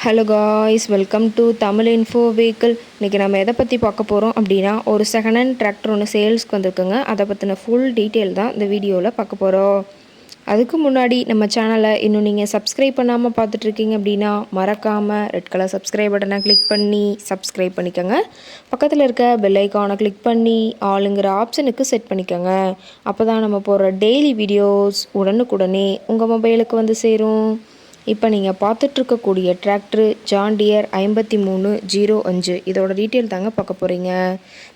Hello guys, welcome to Tamil info vehicle. இன்றைக்கி நம்ம எதை பற்றி பார்க்க போகிறோம் அப்படின்னா, ஒரு செகண்ட் ஹேண்ட் டிராக்டர் ஒன்று சேல்ஸ்க்கு வந்திருக்குங்க. அதை பற்றின ஃபுல் டீட்டெயில் தான் இந்த வீடியோவில் பார்க்க போகிறோம். அதுக்கு முன்னாடி நம்ம சேனலை இன்னும் நீங்கள் சப்ஸ்கிரைப் பண்ணாமல் பார்த்துட்ருக்கீங்க அப்படின்னா, மறக்காமல் ரெட் கலர் சப்ஸ்கிரைப் பட்டனை கிளிக் பண்ணி சப்ஸ்கிரைப் பண்ணிக்கோங்க. பக்கத்தில் இருக்க பெல் ஐக்கானை கிளிக் பண்ணி ஆளுங்கிற ஆப்ஷனுக்கு செட் பண்ணிக்கோங்க. அப்போ தான் நம்ம போடுற டெய்லி வீடியோஸ் உடனுக்குடனே உங்கள் மொபைலுக்கு வந்து சேரும். இப்போ நீங்கள் பார்த்துட்ருக்கக்கூடிய டிராக்டரு ஜான் டியர் 5305. இதோட டீட்டெயில் தாங்க பார்க்க போகிறீங்க.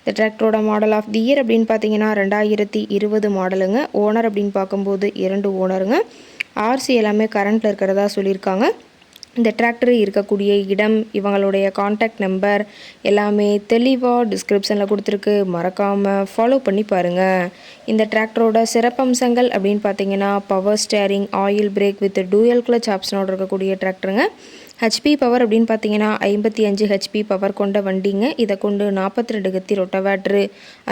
இந்த டிராக்டரோட மாடல் ஆஃப் தி இயர் அப்படின்னு பார்த்தீங்கன்னா 2020 மாடலுங்க. ஓனர் அப்படின்னு பார்க்கும்போது 2 ஓனருங்க. ஆர்சி எல்லாமே கரண்ட்டில் இருக்கிறதா சொல்லியிருக்காங்க. இந்த டிராக்டர் இருக்கக்கூடிய இடம், இவங்களுடைய காண்டாக்ட் நம்பர் எல்லாமே தெளிவாக டிஸ்கிரிப்ஷனில் கொடுத்துருக்கு. மறக்காமல் ஃபாலோ பண்ணி பாருங்கள். இந்த டிராக்டரோட சிறப்பம்சங்கள் அப்படின்னு பார்த்தீங்கன்னா, power steering, oil brake with dual clutch ஆப்ஷனோடு இருக்கக்கூடிய டிராக்டருங்க. ஹெச்பி பவர் அப்படின்னு பார்த்தீங்கன்னா 55 ஹெச்பி பவர் கொண்ட வண்டிங்க. இதை கொண்டு 42 கத்தி ரொட்டவேட்ரு,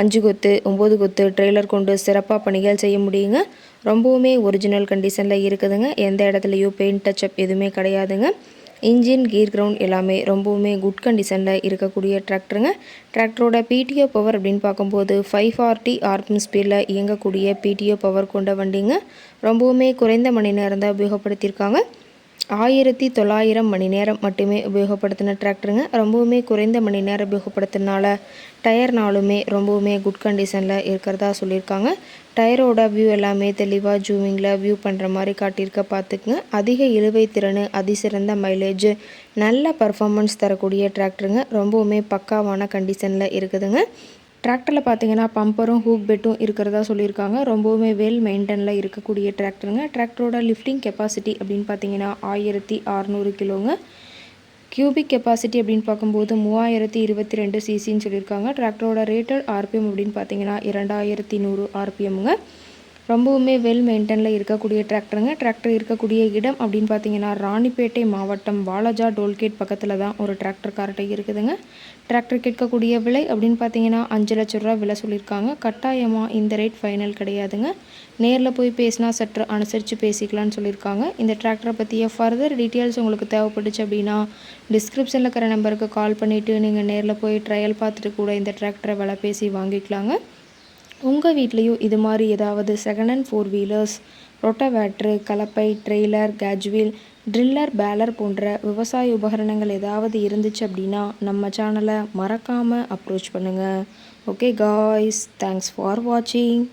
5 கொத்து 9 கொத்து ட்ரெய்லர் கொண்டு சிறப்பாக பணிகள் செய்ய முடியுங்க. ரொம்பவுமே ஒரிஜினல் கண்டிஷனில் இருக்குதுங்க. எந்த இடத்துலையும் பெயிண்ட் டச்சப் எதுவுமே கிடையாதுங்க. இன்ஜின், கீர் கிரவுண்ட் எல்லாமே ரொம்பவுமே குட் கண்டிஷனில் இருக்கக்கூடிய டிராக்டருங்க. டிராக்டரோட பிடிஓ பவர் அப்படின்னு பார்க்கும்போது 540 ஆர்பிஎம் ஸ்பீடில் இயங்கக்கூடிய பிடிஓ பவர் கொண்ட வண்டிங்க. ரொம்பவுமே குறைந்த மணி நேரம் தான் உபயோகப்படுத்தியிருக்காங்க. 1900 மணி நேரம் மட்டுமே உபயோகப்படுத்தின டிராக்டருங்க. ரொம்பவுமே குறைந்த மணி நேரம் உபயோகப்படுத்தினால டயர்னாலுமே ரொம்பவுமே குட் கண்டிஷனில் இருக்கிறதா சொல்லியிருக்காங்க. டயரோட வியூ எல்லாமே தெளிவாக ஜூமிங்கில் வியூ பண்ணுற மாதிரி காட்டியிருக்க பார்த்துக்குங்க. அதிக இழுவை திறன், அதிசிறந்த மைலேஜ், நல்ல பர்ஃபார்மன்ஸ் தரக்கூடிய டிராக்டருங்க. ரொம்பவுமே பக்காவான கண்டிஷனில் இருக்குதுங்க. டிராக்டரில் பார்த்தீங்கன்னா பம்பரும் ஹூக் பெட்டும் இருக்கிறதா சொல்லியிருக்காங்க. ரொம்பவுமே வெல் மெயின்டெனில் இருக்கக்கூடிய டிராக்டருங்க. டிராக்டரோட லிஃப்டிங் கெப்பாசிட்டி அப்படின்னு பார்த்தீங்கன்னா 1600 கிலோங்க. கியூபிக் கெப்பாசிட்டி அப்படின்னு பார்க்கும்போது 3022 சிசின்னு சொல்லியிருக்காங்க. டிராக்டரோட ரேட்டட் ஆர்பிஎம் அப்படின்னு பார்த்தீங்கன்னா 2100 ஆர்பிஎம்ங்க. ரொம்பவுமே வெல் மெயின்டெனில் இருக்கக்கூடிய டிராக்டருங்க. டிராக்டர் இருக்கக்கூடிய இடம் அப்படின்னு பார்த்தீங்கன்னா ராணிப்பேட்டை மாவட்டம் வாலாஜா டோல்கேட் பக்கத்தில் தான் ஒரு டிராக்டர் கார்ட்டை இருக்குதுங்க. டிராக்டர் கேட்கக்கூடிய விலை அப்படின்னு பார்த்தீங்கன்னா 5 லட்ச ரூபா விலை சொல்லியிருக்காங்க. கட்டாயமாக இந்த ரேட் ஃபைனல் கிடையாதுங்க. நேரில் போய் பேசினா சற்று அனுசரித்து பேசிக்கலான்னு சொல்லியிருக்காங்க. இந்த டிராக்டரை பற்றிய ஃபர்தர் டீட்டெயில்ஸ் உங்களுக்கு தேவைப்பட்டுச்சு அப்படின்னா டிஸ்கிரிப்ஷனில் இருக்கிற நம்பருக்கு கால் பண்ணிவிட்டு நீங்கள் நேரில் போய் ட்ரையல் பார்த்துட்டு கூட இந்த டிராக்டரை விலை பேசி வாங்கிக்கலாங்க. உங்கள் வீட்லேயும் இது மாதிரி ஏதாவது செகண்ட் ஹேண்ட் 4 வீலர்ஸ், ரொட்டவேட்ரு, கலப்பை, ட்ரெய்லர், கேஜுவல், ட்ரில்லர், பேலர் போன்ற விவசாய உபகரணங்கள் ஏதாவது இருந்துச்சு அப்படின்னா நம்ம சேனலை மறக்காமல் அப்ரோச் பண்ணுங்கள். ஓகே காய்ஸ், தேங்க்ஸ் ஃபார் வாட்சிங்.